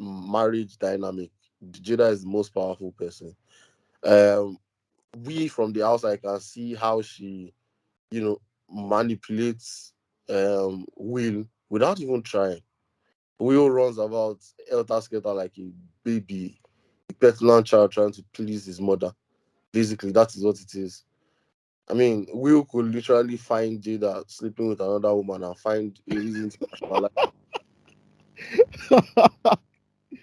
marriage dynamic, Jada is the most powerful person. Um, we from the outside can see how she, you know, manipulates Will without even trying. Will runs about elter skelter like a baby, a petulant child trying to please his mother. Basically, that is what it is. I mean, Will could literally find Jada sleeping with another woman and find a reason to rationalize,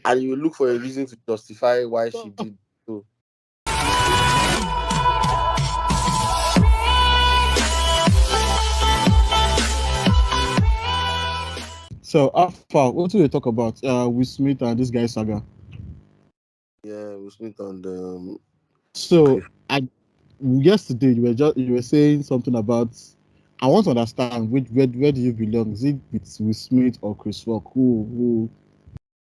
and you look for a reason to justify why she did so. So Alpha, what do we talk about? Will Smith and this guy Saga. Yeah, Will Smith and So Chris. I yesterday you were saying something about. I want to understand where do you belong? Is it with Will Smith or Chris Rock? Who?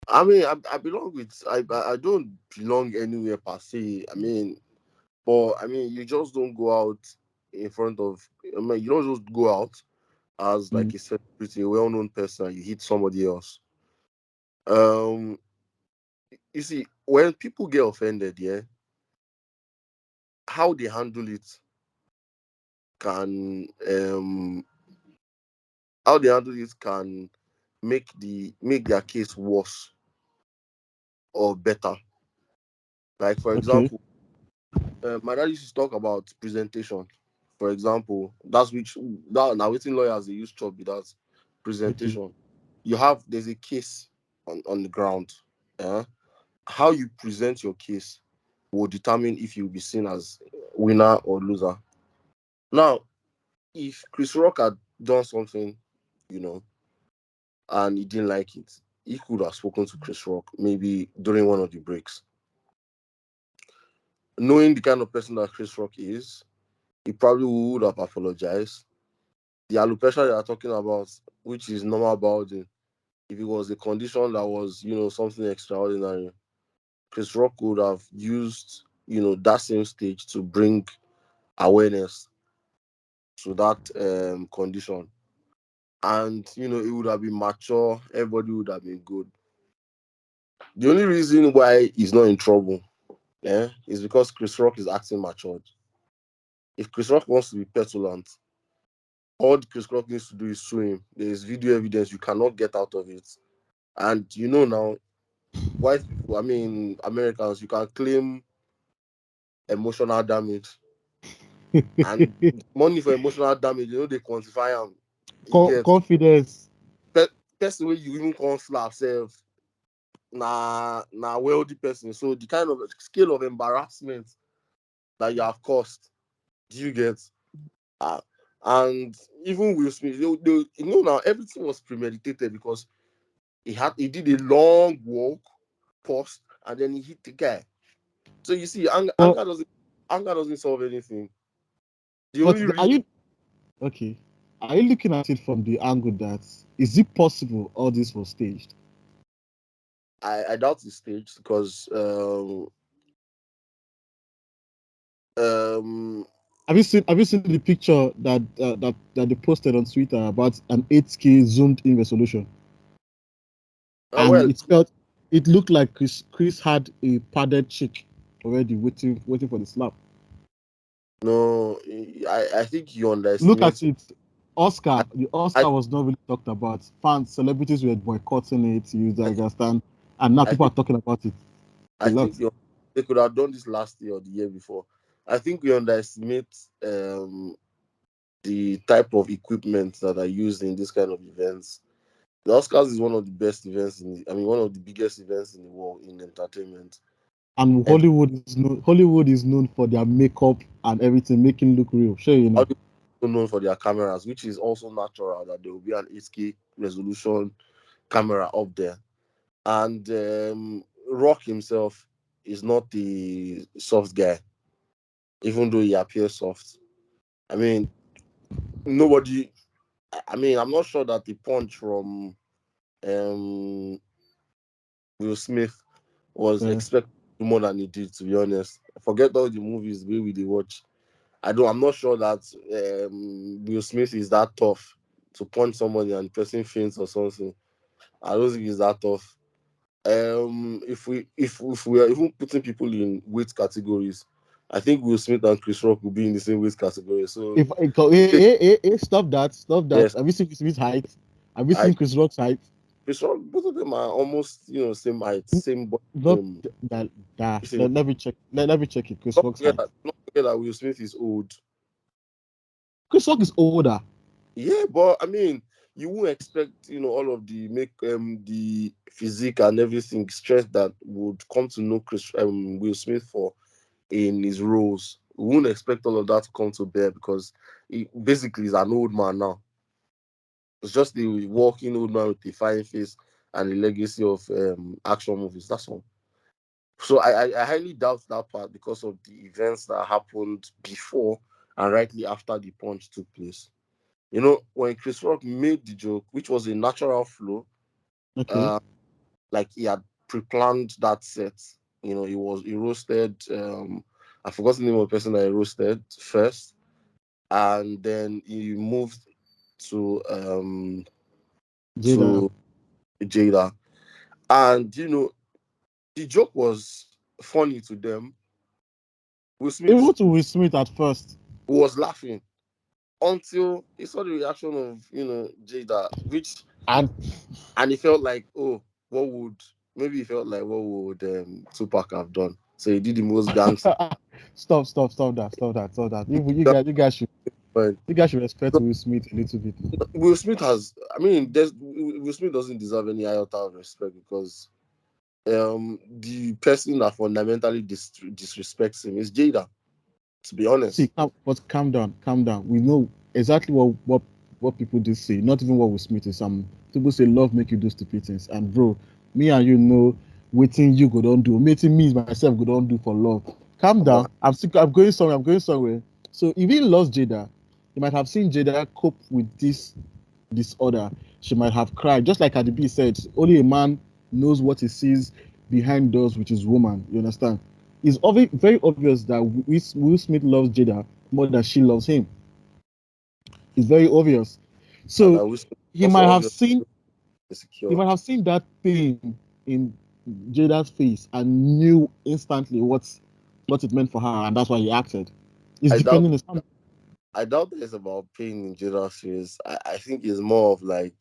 I mean, I belong with I don't belong anywhere per se. I mean, but I mean, you just don't go out in front of. I mean, you don't just go out as Mm, like a celebrity, a well-known person, and you hit somebody else. Um, you see, when people get offended, yeah, how they handle it can how they handle it can make their case worse or better. Like for okay. example, my dad used to talk about presentation. For example, that's which that now waiting lawyers they use chop that Okay. presentation. There's a case on the ground. Uh, how you present your case will determine if you'll be seen as winner or loser. Now, if Chris Rock had done something, you know, and he didn't like it, he could have spoken to Chris Rock maybe during one of the breaks. Knowing the kind of person that Chris Rock is, he probably would have apologized. The alopecia they are talking about, which is normal balding, if it was a condition that was, something extraordinary, Chris Rock would have used, that same stage to bring awareness to that condition. And, it would have been mature, everybody would have been good. The only reason why he's not in trouble, is because Chris Rock is acting matured. If Chris Rock wants to be petulant, all the Chris Rock needs to do is sue him. There is video evidence, you cannot get out of it. And now, white people, I mean Americans, you can claim emotional damage, and money for emotional damage, they quantify them. You get Confidence. pe- person where you even can't slap self, na wealthy person. So the kind of scale of embarrassment that you have caused, do you get? Uh, and even Will Smith, now everything was premeditated because he did a long walk, paused, and then he hit the guy. So you see, But anger doesn't solve anything. The but only are reason you okay? Are you looking at it from the angle that is it possible all this was staged? I doubt the stage because um Have you seen the picture that they posted on Twitter about an 8K zoomed in resolution, and well, it looked like Chris had a padded cheek already waiting for the slap. no, I think you Look underestimate. at it. I The I, Oscar was not really talked about. Fans, celebrities were boycotting it. You I think understand? And now I people are think talking about it a I lot. think they could have done this last year or the year before. I think we underestimate the type of equipment that are used in this kind of events. The Oscars is one of the best events one of the biggest events in the world in entertainment. And And Hollywood is known for their makeup and everything, making look real. Sure, you know. Hollywood is also known for their cameras, which is also natural that there will be an 8K resolution camera up there. And Rock himself is not the soft guy, even though he appears soft. I mean, nobody. I mean, I'm not sure that the punch from um, Will Smith was Yeah. expected more than he did. To be honest, forget all the movies we did watch. I'm not sure that Will Smith is that tough to punch somebody and the person faints or something. I don't think he's that tough. if we are even putting people in weight categories, I think Will Smith and Chris Rock will be in the same weight category. So If stop that, stop that. yes, Have you seen Chris Smith's height? Have you I seen Chris Rock's height? Chris Rock, both of them are almost same height, same body Not frame. that. That. Listen, Let me check. Let me check it. Chris Rock's height. not forget that Will Smith is old. Chris Rock is older. Yeah, but I mean, you won't expect all of the make the physique and everything stress that would come to know Chris Will Smith for in his roles. We won't expect all of that to come to bear because he basically is an old man now. It's just the walking old man with a fine face and a legacy of action movies. That's all. So I highly doubt that part because of the events that happened before and rightly after the punch took place. When Chris Rock made the joke, which was a natural flow, Okay. uh, like he had pre-planned that set. He roasted. I forgot the name of the person that he roasted first, and then he moved to Jada. to Jada, and the joke was funny to them. Will Even Smith to Will Smith at first. was laughing until he saw the reaction of Jada, which And and he felt like, oh, what would maybe he felt like what would Tupac have done? So he did the most gangster. stop that. You guys should respect Will Smith a little bit now. Will Smith has, I mean, Will Smith doesn't deserve any iota of respect because the person that fundamentally disrespects him is Jada. To be See, honest, calm down, calm down. We know exactly what people do say. Not even what Will Smith is. Some people say love make you do stupid things. And bro, me and you know waiting you go don't do. Waiting me myself go don't do for love. Calm down. but I'm going somewhere. I'm going somewhere. So if he lost Jada, he might have seen Jada cope with this disorder. She might have cried, just like Cardi B said. Only a man knows what he sees behind doors with his woman. You understand? It's very obvious that Will Smith loves Jada more than she loves him. It's very obvious. and So Will Smith he also might have obviously seen he insecure. might have seen that pain in Jada's face and knew instantly what it meant for her, and that's why he acted. It's I doubt defending his family. I doubt it's about pain in Jada's face. I think it's more of like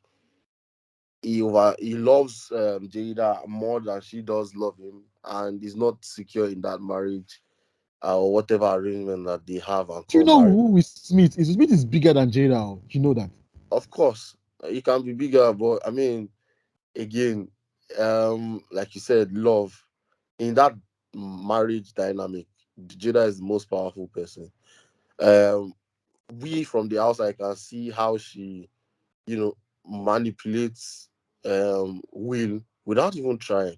he loves Jada more than she does love him, and he's not secure in that marriage or whatever arrangement that they have and Do you call know marriage. who Will Smith is? Will Smith is bigger than Jada. Oh. You know that. Of course, he can be bigger, but I mean, again, like you said, love in that marriage dynamic, Jada is the most powerful person. Um, we from the outside can see how she, you know, manipulates Will without even trying.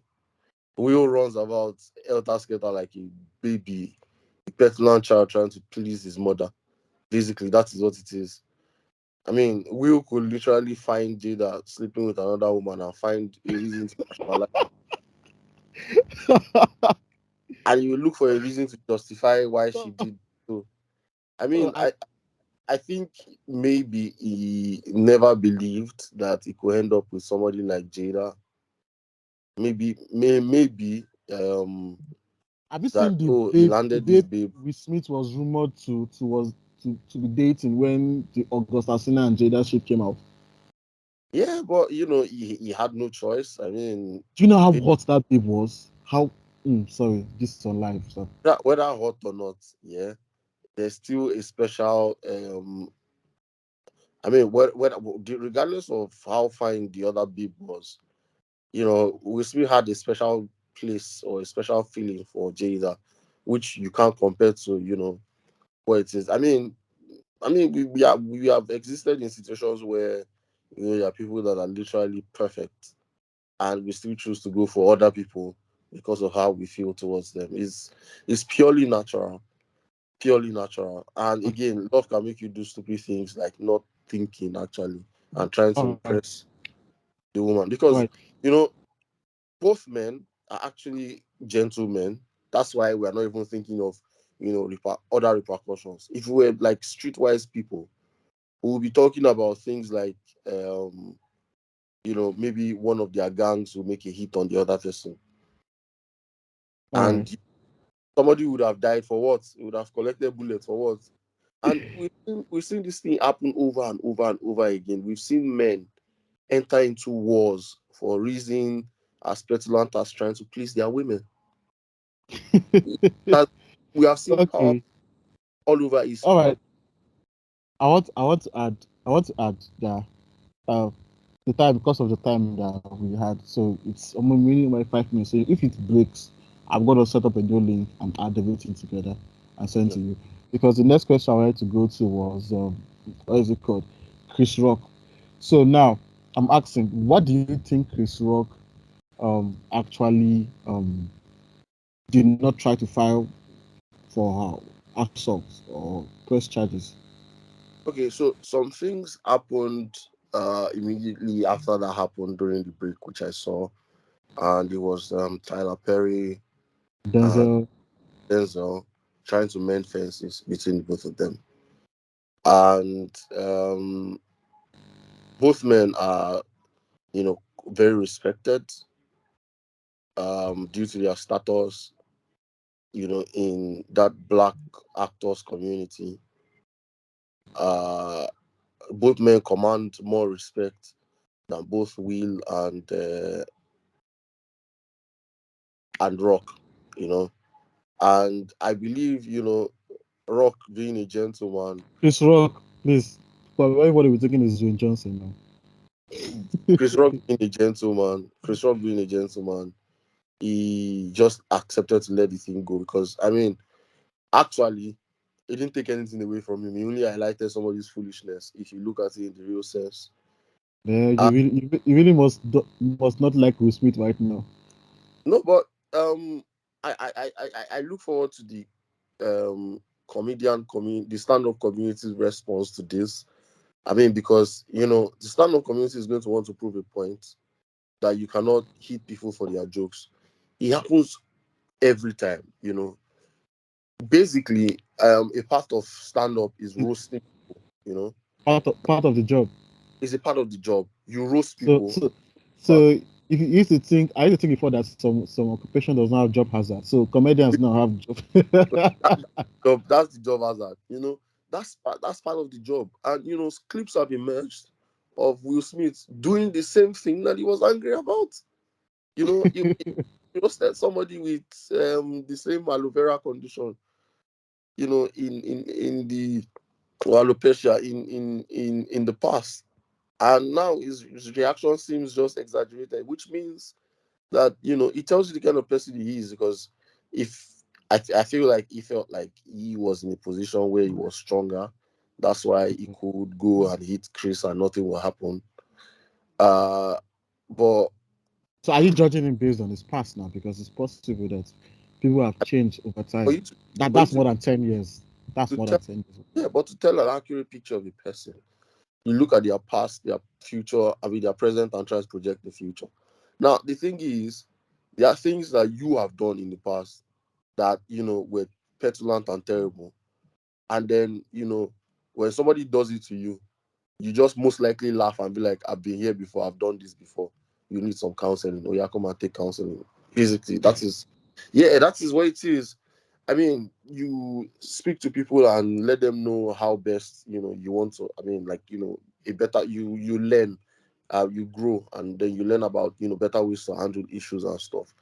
Will runs about elter skelter like a baby, a petulant child trying to please his mother. Basically, that is what it is. I mean, Will could literally find Jada sleeping with another woman and find a reason to rationalize, and you look for a reason to justify why she did so. I Oh, mean, I think maybe he never believed that he could end up with somebody like Jada. Maybe have you that seen the oh he babe? The landed this babe babe. Will Smith was rumored to be dating when the August Asina and Jada shit came out. Yeah, but he had no choice. I mean, Do you know how it, hot that babe was? How? Sorry, this is on live. So whether hot or not, yeah, there's still a special. I mean, regardless of how fine the other babe was, we still had a special place or a special feeling for Jada, which you can't compare to what it is. I mean, we have existed in situations where there are people that are literally perfect, and we still choose to go for other people because of how we feel towards them. It's purely natural. And again, love can make you do stupid things like not thinking actually and trying to all right, impress the woman all because right. you know both men are actually gentlemen. That's why we are not even thinking of other repercussions. If we were like streetwise people, we will be talking about things like maybe one of their gangs will make a hit on the other person. All right. and somebody would have died for what? He would have collected bullets for what? And we've seen this thing happen over and over and over again. We've seen men enter into wars for a reason as petulant as trying to please their women. That we have seen power Okay. all over All history. right. I want to add that uh, the time because of the time that we had. So it's almost minimum like 5 minutes. So if it breaks, I'm gonna set up a new link and add everything together and send Yeah. to you. Because the next question I wanted to go to was what is it called? Chris Rock. So now I'm asking, what do you think Chris Rock actually did not try to file for assault or press charges? Okay, so some things happened immediately after that happened during the break, which I saw, and it was Tyler Perry and Denzel. Denzel trying to mend fences between both of them, and both men are you know very respected due to their status in that black actors community. uh Both men command more respect than both Will and Rock, you know. And I believe, Rock being a gentleman, Chris Rock, please. But everybody we're taking is Dwayne Johnson now. Chris Rock being a gentleman, he just accepted to let the thing go because I mean, actually, it didn't take anything away from him. He only highlighted somebody's foolishness if you look at it in the real sense. Yeah, Uh, you really must not like Will Smith right now. no, but I look forward to the the stand-up community's response to this. I mean, because the stand-up community is going to want to prove a point that you cannot hit people for their jokes. It happens every time. Basically, a part of stand-up is roasting people. Part of the job. It's a part of the job. You roast So people, so but so if you used to think, I used to think before that some occupation does not have job hazard. So comedians now have job. that's the job hazard. That's part of the job. And clips have emerged of Will Smith doing the same thing that he was angry about. He roasted somebody with the same aloe vera condition. In the or alopecia in the past, and now his reaction seems just exaggerated, which means that it tells you the kind of person he is. Because if I feel like he felt like he was in a position where he was stronger, that's why he could go and hit Chris and nothing will happen. uh but So are you judging him based on his past now? Because it's possible that people have changed over for time. you to That for you that's to, more than 10 years. That's to more than tell 10 years. yeah, but to tell an accurate picture of a person, you look at their past, their future, I mean their present, and try to project the future. Now the thing is, there are things that you have done in the past that were petulant and terrible. And then when somebody does it to you, you just most likely laugh and be like, I've been here before, I've done this before, you need some counseling. Oh yeah, come and take counseling. Basically, that is what it is. I mean, you speak to people and let them know how best you want to. I mean, like a better you learn, you grow, and then you learn about better ways to handle issues and stuff.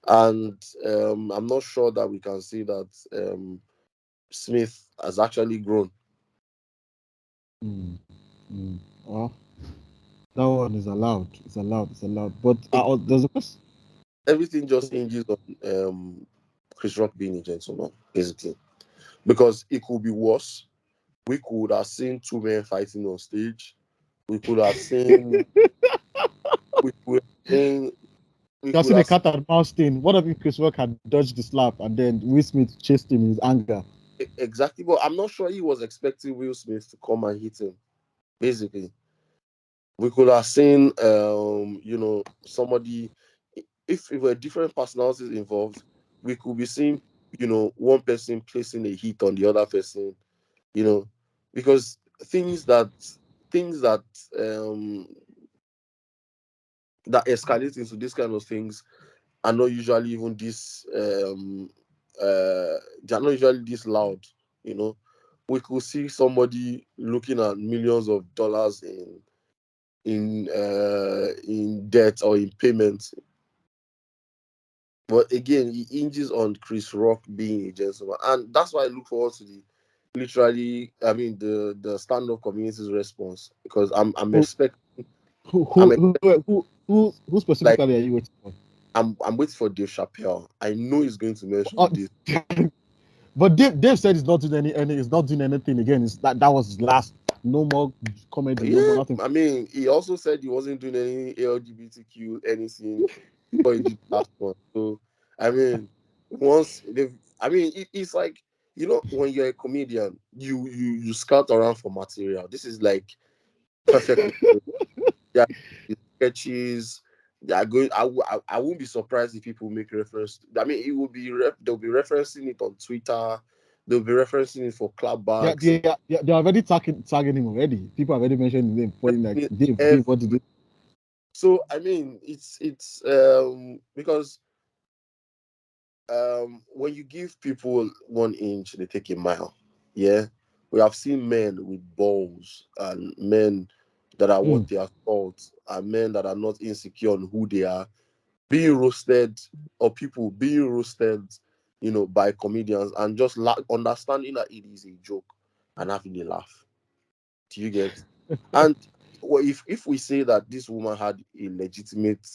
And I'm not sure that we can say that Smith has actually grown. Mm, mm. Well, that one is allowed. It's allowed. It's allowed. But It, there's a question. everything just hinges on Chris Rock being a gentleman, basically, because it could be worse. We could have seen two men fighting on stage. We could have seen. We could have seen. We You could see the have seen cat and mouse thing. What if Chris Rock had dodged the slap and then Will Smith chased him in his anger? exactly, but I'm not sure he was expecting Will Smith to come and hit him. Basically, we could have seen, somebody. If it were different personalities involved, we could be seeing, one person placing a hit on the other person, you know, because things that um that escalate into these kind of things are not usually even this they're not usually this loud, you know. We could see somebody looking at millions of dollars in debt or in payments. But again, it hinges on Chris Rock being a gentleman, and that's why I look forward to the literally, I mean, the stand-up community's response, because I'm Who expect who I'm who who who like specifically are you waiting for? I'm waiting for Dave Chappelle. I know he's going to mention Oh, this. but Dave said he's not doing any he's not doing anything again. It's that was his last. No more comedy. No more Yeah, nothing. I mean, he also said he wasn't doing any LGBTQ anything before he did the last one. So, I mean, once they've, I mean, it's like, you know, when you're a comedian, you scout around for material. This is like perfect material. Yeah, sketches. They are going. I won't be surprised if people make reference. I mean, it will be they'll be referencing it on Twitter. They'll be referencing it for clapbacks. They're already tagging him already. People already mentioned his name, pointing like Dave, what did you? So I mean, it's because when you give people 1 inch, they take a mile. Yeah, we have seen men with balls and men that are what Mm. they are called, and men that are not insecure on who they are being roasted, or people being roasted, you know, by comedians, and just understanding that it is a joke and having a laugh. Do you get? And well, if we say that this woman had a legitimate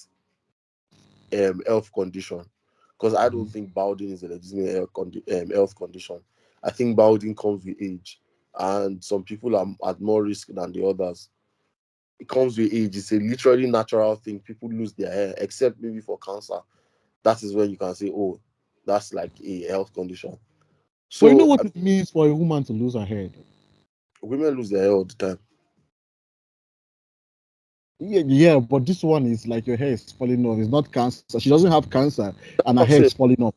health condition, because I don't Mhm. think balding is a legitimate health condition. I think balding comes with age, and some people are at more risk than the others. It comes with age. It's a literally natural thing. People lose their hair, except maybe for cancer. That is when you can say, oh, that's like a health condition. But you know So what it means for a woman to lose her hair? women lose their hair all the time. Yeah, but this one is like your hair is falling off. It's not cancer. She doesn't have cancer, and her I'm hair saying is falling off.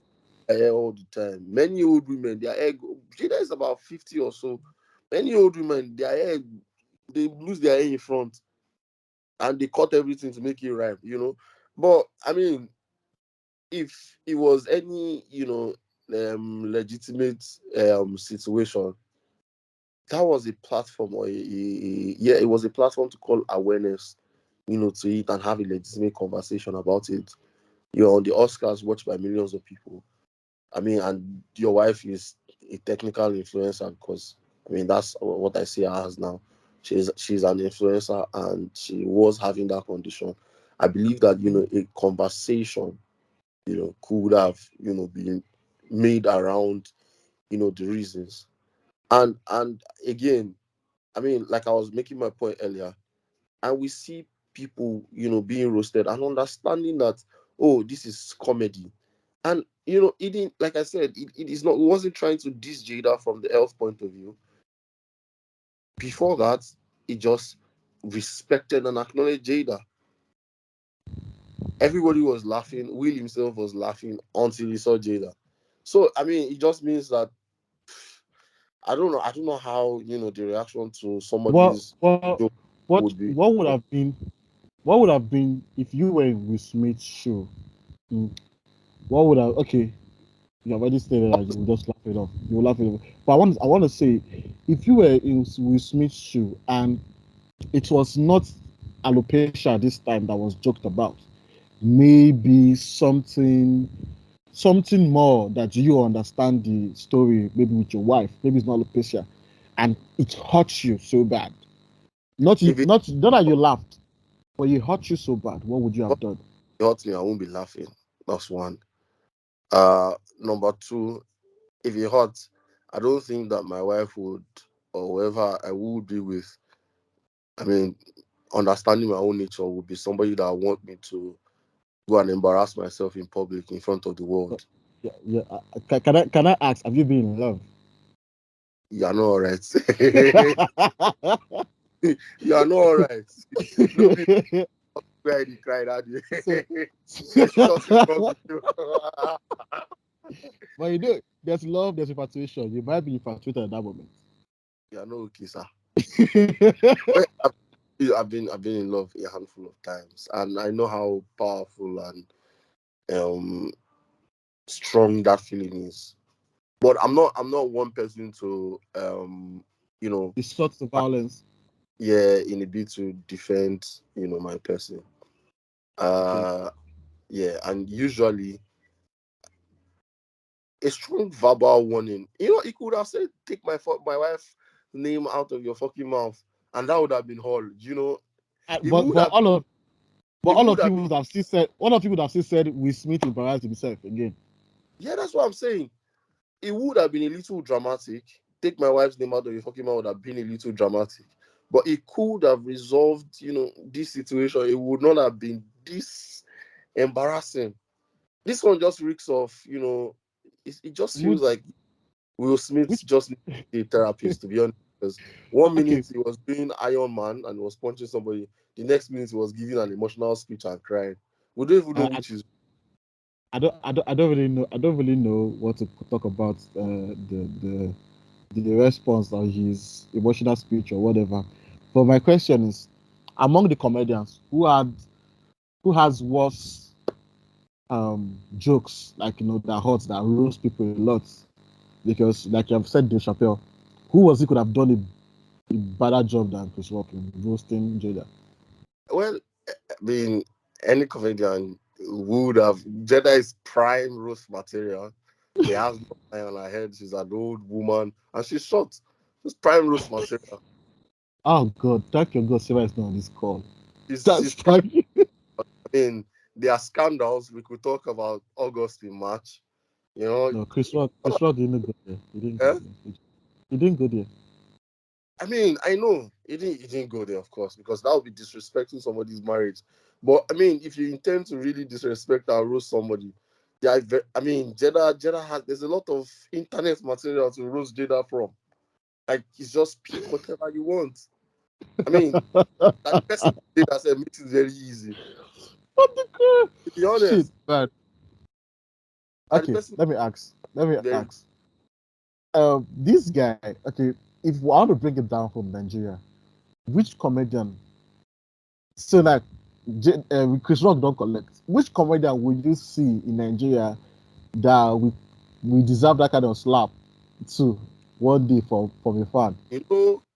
hair all the time. Many old women, their hair, Jada is about 50 or so. Many old women, their hair, they lose their hair in front and they cut everything to make it right, you know. But I mean, if it was any, you know, legitimate situation, that was a platform, or yeah, it was a platform to call awareness, you know, to it and have a legitimate conversation about it. You're on the Oscars watched by millions of people. I mean, and your wife is a technical influencer, because I mean that's what I see her as now. She's an influencer, and she was having that condition. I believe that, you know, a conversation, you know, could have, you know, been made around, you know, the reasons. And again, I mean, like I was making my point earlier, and we see people, you know, being roasted and understanding that, oh, this is comedy. And you know, it didn't, like I said, it is not, it wasn't trying to diss Jada from the health point of view. Before that, it just respected and acknowledged Jada. Everybody was laughing. Will himself was laughing until he saw Jada. So I mean, it just means that I don't know how, you know, the reaction to What somebody's what joke what would be. what would have been what would have been if you were in Will Smith's show? Mm, what would have okay? You have already stated that you will just laugh it off. You will laugh it off. But I want to say, if you were in Will Smith's shoe and it was not alopecia this time that was joked about, maybe something more that you understand the story, maybe with your wife, maybe it's not alopecia, and it hurts you so bad. Not you, If it not that you laughed, but it hurt you so bad. What would you have done? hurts me, I won't be laughing. That's one. Number two, if it hurts, I don't think that my wife would, or whoever I would be with, I mean, understanding my own nature, would be somebody that want me to go and embarrass myself in public in front of the world. Yeah, yeah. Can I ask? Have you been in love? You're not alright. You're not alright. No be where he cried out. so, Something wrong with you. but you know, there's love, there's infatuation. You might be infatuated at that moment. You're not okay, sir. Well, I've been in love a handful of times, and I know how powerful and um strong that feeling is. But I'm not one person to you know Resort to violence. yeah, in a bit to defend, my person. Okay. Uh yeah, and usually a strong verbal warning. He could have said, "Take my wife's name out of your fucking mouth," and that would have been all. It But would have but it all would of have you been would have still said all of you would have still said Will Smith embarrassed himself again. yeah, that's what I'm saying. It would have been a little dramatic. Take my wife's name out of your fucking mouth would have been a little dramatic. But it could have resolved, this situation. It would not have been this embarrassing. This one just reeks of, it just feels Would like Will Smith which just needs a therapist, to be honest. Because one okay. minute he was doing Iron Man and he was punching somebody, the next minute he was giving an emotional speech and crying. We don't even know I, which is. I don't really know what to talk about the response on his emotional speech or whatever. But my question is, among the comedians who has worse jokes like that hurts that roast people a lot, because like I've said, Dave Chappelle, who was he could have done a better job than Chris Rock in roasting Jada? Well, I mean, any comedian would have. Jada is prime roast material. She has no eye on her head. She's an old woman and she's short. She's prime roast material. Oh God, thank your God, Sarah is not on this call. She's That's prime. thank you. I mean, there are scandals. We could talk about August in March. You know, No, Chris Rock didn't go there. He didn't go eh? there. He didn't go there. I mean, I know it didn't go there, of course, because that would be disrespecting somebody's marriage. But I mean, if you intend to really disrespect or roast somebody, yeah, I mean, Jada has. There's a lot of internet material to roast Jada from. Like, it's just pick whatever you want. I mean, that the person Jada said makes it very easy. What the crap? To be Shit, honest, man. that the Okay, person let me ask. Let me very ask. This guy. Okay, if we want to bring it down from Nigeria, which comedian? So like, Chris Rock don't collect. Which comedian would you see in Nigeria that we deserve that kind of slap too one day from a fan?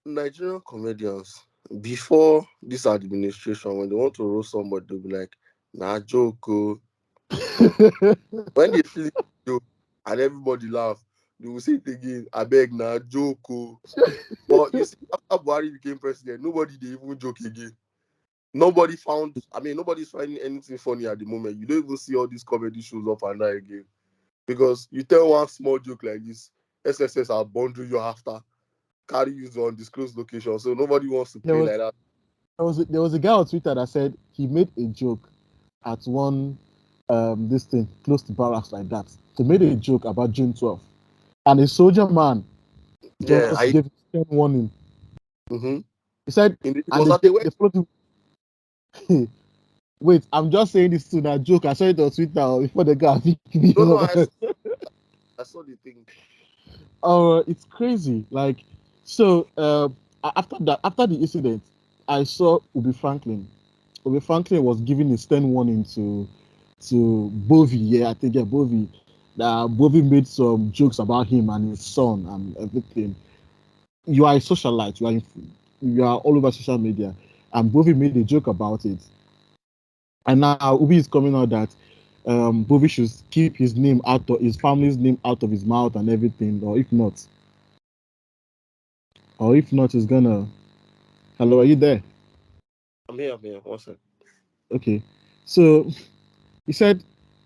Nigerian comedians before this administration, when they want to roast somebody, they'll be like, "Nah, joke." Oh." When they finish the joke and everybody laugh, they will say it again. I beg na joke. Oh. But you see, after Buhari became president, nobody they even joke again. Nobody's finding anything funny at the moment. You don't even see all these comedy shows up and down again. Because you tell one small joke like this, SSS are bundle you after, carry you to undisclosed location. So nobody wants to there play was like that. there was a guy on Twitter that said he made a joke at one this thing close to barracks like that. He made a joke about June 12th, and a soldier man Yeah, just gave him warning. mm-hmm. He said, It and was at the they wedding. followed him. Wait, I'm just saying this to that joke. I saw it on Twitter before the guy picked me No, no, up. I saw the thing. It's crazy. Like, so after the incident, I saw Ubi Franklin. Ubi Franklin was giving a stern warning to Bovi. Yeah, I think yeah, Bovi. That Bovi made some jokes about him and his son and everything. You are a socialite. You are all over social media, and Bovi made a joke about it. And now Ubi is coming out that Bovi should keep his name out of his family's name out of his mouth and everything, or if not, he's gonna. Hello, are you there? I'm here. One second. Okay, so he said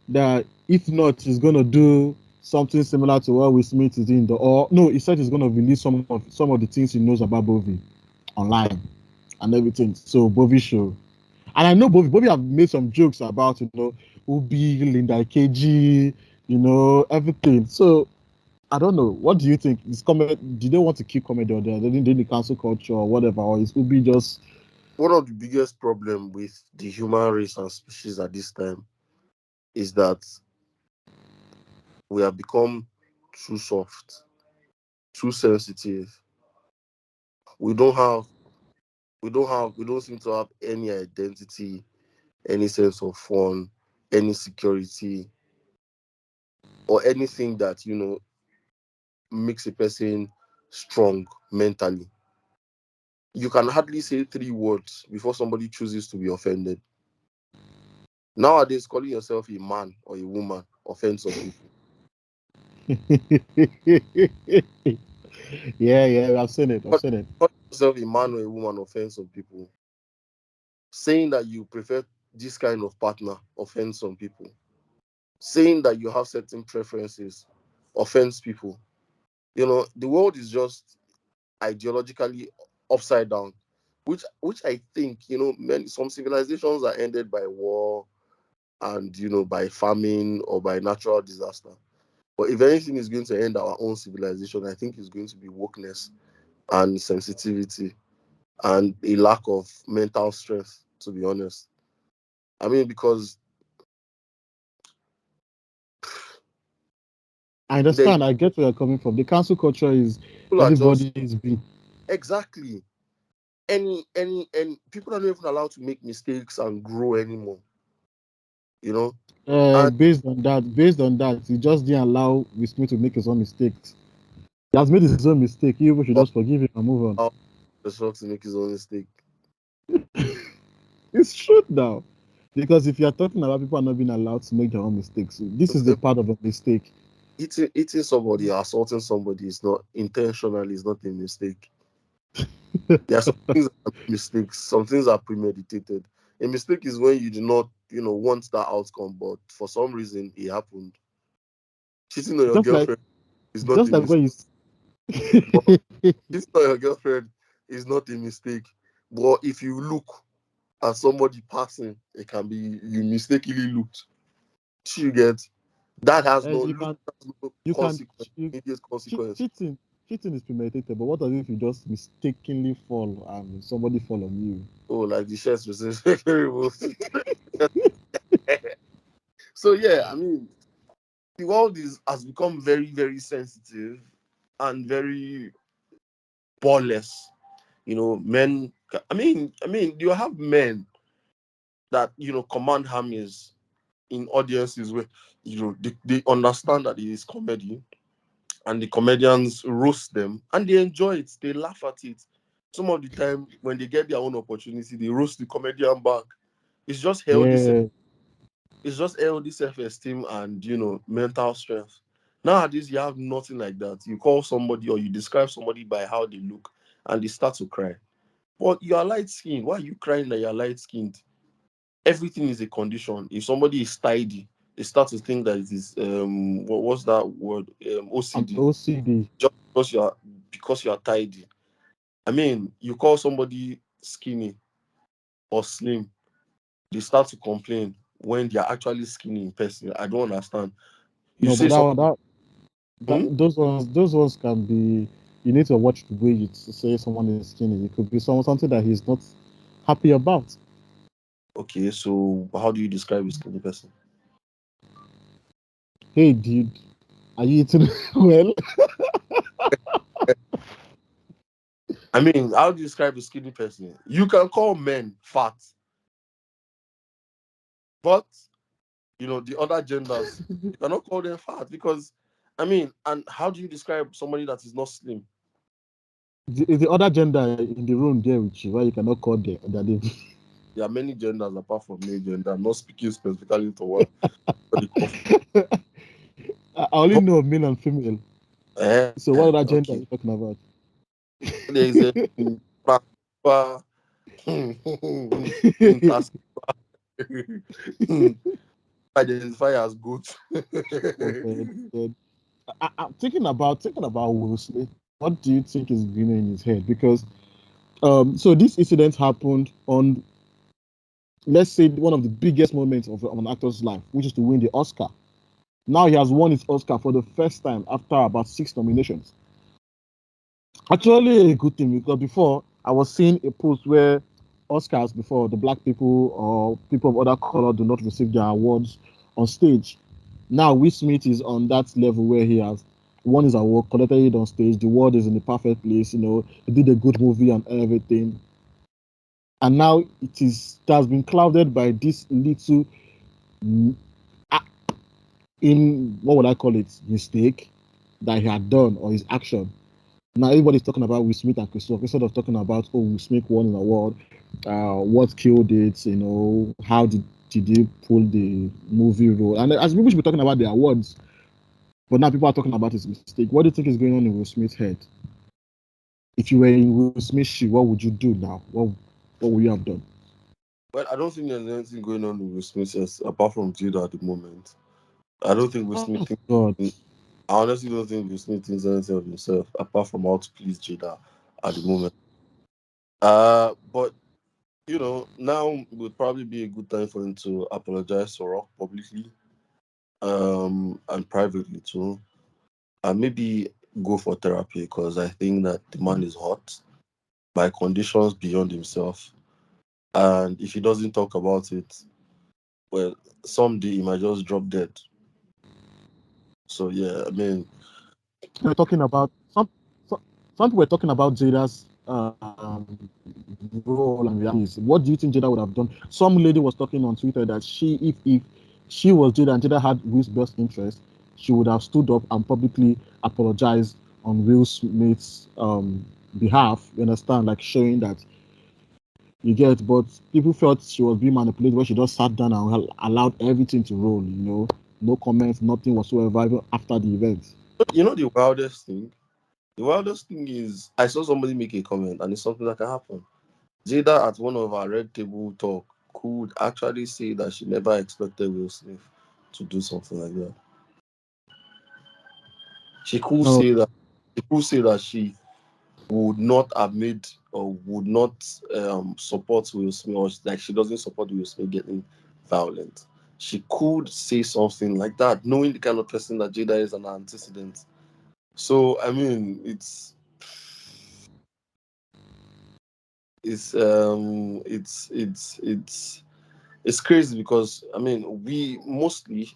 that if not, he's gonna do something similar to what Will Smith is doing. Or no, he said he's gonna release some of the things he knows about Bovi online and everything. So Bovi show. And I know Bobby have made some jokes about Ubi, Linda KG, everything. So I don't know. What do you think? Is comedy? Do they want to keep comedy or they didn't the cancel culture or whatever? Or is Ubi just One of the biggest problem with the human race and species at this time is that we have become too soft, too sensitive. We don't have, we don't seem to have any identity, any sense of fun. any security, or anything that makes a person strong mentally. You can hardly say 3 words before somebody chooses to be offended. Nowadays, calling yourself a man or a woman offends some people. Yeah, I've seen it. I've seen it. Calling yourself a man or a woman offends some people. Saying that you prefer this kind of partner offends some people. Saying that you have certain preferences offends people. The world is just ideologically upside down, which I think, many some civilizations are ended by war and by famine or by natural disaster. But if anything is going to end our own civilization, I think it's going to be wokeness and sensitivity and a lack of mental strength, to be honest. I mean, because I the understand. I get where you're coming from. The cancel culture is people are just everybody is being exactly any people are not even allowed to make mistakes and grow anymore, you know. And based on that, he just didn't allow Will Smith to make his own mistakes. He has made his own mistake. You people should just forgive him and move on. allow the Rock to make his own mistake. It's true now. Because if you're talking about people are not being allowed to make their own mistakes, this is the part of a mistake. Hitting somebody or assaulting somebody is not intentionally, it's not a mistake. There are some things that are mistakes, some things are premeditated. A mistake is when you do not, want that outcome, but for some reason it happened. Cheating on your Just like girlfriend is not just a like mistake. when you But cheating on your girlfriend is not a mistake. But if you look at somebody passing, it can be you mistakenly looked. You get that has no you look, can has no you can consequence, you, immediate consequence. cheating is premeditated, but what if you just mistakenly fall and somebody fall on you? Oh, like the shirts was terrible. So yeah, I mean, the world has become very, very sensitive and very ballless. Men. I mean, you have men that command armies in audiences where they understand that it is comedy, and the comedians roast them and they enjoy it. They laugh at it. Some of the time, when they get their own opportunity, they roast the comedian back. It's just healthy. Yeah, It's just healthy self-esteem and mental strength. Nowadays, you have nothing like that. You call somebody or you describe somebody by how they look, and they start to cry. But you are light skinned. Why are you crying that you're light skinned? Everything is a condition. If somebody is tidy, they start to think that it is what's that word? I'm OCD. OCD. Just because you are tidy. I mean, you call somebody skinny or slim, they start to complain when they are actually skinny in person. I don't understand. You No, but say something. that those ones can be. You need to watch the way you say someone is skinny. It could be something that he's not happy about. Okay, so how do you describe a skinny person? Hey, dude, are you eating well? I mean, how do you describe a skinny person? You can call men fat, but the other genders, you cannot call them fat because, I mean, and how do you describe somebody that is not slim? The other gender in the room there with you, why you cannot call their name? There are many genders apart from male gender. I'm not speaking specifically to one. But I only know of male and female. So what other gender are okay. you talking about? There is a transfer inter identify as goat. Okay, then I'm thinking about Will Smith. What do you think is going on in his head? Because so this incident happened on, let's say, one of the biggest moments of an actor's life, which is to win the Oscar. Now he has won his Oscar for the first time after about 6 nominations. Actually, a good thing, because before I was seeing a post where Oscars, before, the black people or people of other color do not receive their awards on stage. Now Will Smith is on that level where he has won his award, collected it on stage. The world is in the perfect place. He did a good movie and everything. And now it has been clouded by this little. mm, a- in what would I call it, mistake that he had done or his action. Now everybody's talking about Will Smith and Chris Rock instead of talking about, oh, Will Smith won an award, what killed it, how did they pull the movie role? And as people should be talking about the awards, but now people are talking about his mistake. What do you think is going on in Will Smith's head? If you were in Will Smith's shoe, what would you do now? What would you have done? Well, I don't think there's anything going on with Will Smith apart from Jada at the moment. I don't think Will Smith Oh thinks. God. I honestly don't think Will Smith thinks anything of himself apart from how to please Jada at the moment. But now would probably be a good time for him to apologize to Rock publicly, and privately too, and maybe go for therapy because I think that the man is hot by conditions beyond himself, and if he doesn't talk about it, well, someday he might just drop dead. So yeah, I mean, We're talking about some people were talking about Jada's role and realities. What do you think Jada would have done? Some lady was talking on Twitter that if she was Jada and Jada had Will's best interest, she would have stood up and publicly apologized on Will Smith's behalf. You understand, like showing that you get. But people felt she was being manipulated when she just sat down and allowed everything to roll. No comments, nothing whatsoever, even after the event. the wildest thing. The wildest thing is I saw somebody make a comment, and it's something that can happen. Jada at one of our red table talk could actually say that she never expected Will Smith to do something like that. She could Oh, say that she would not have made or would not support Will Smith, or like she doesn't support Will Smith getting violent. She could say something like that, knowing the kind of person that Jada is, an antecedent. So I mean, it's crazy because I mean, we mostly,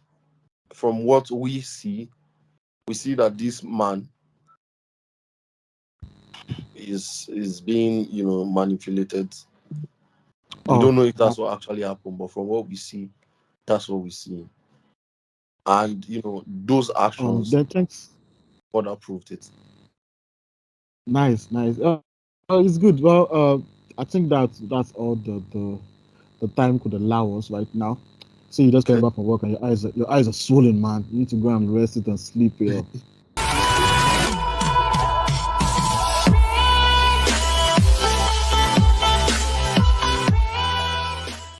from what we see that this man is being manipulated. We oh, don't know if that's what actually happened, but from what we see, that's what we see. And those actions then thanks. further proved it. Nice, nice. It's good. Well, I think that's all the time could allow us right now. So you just came Okay. back from work and your eyes are swollen, man. You need to go and rest it and sleep.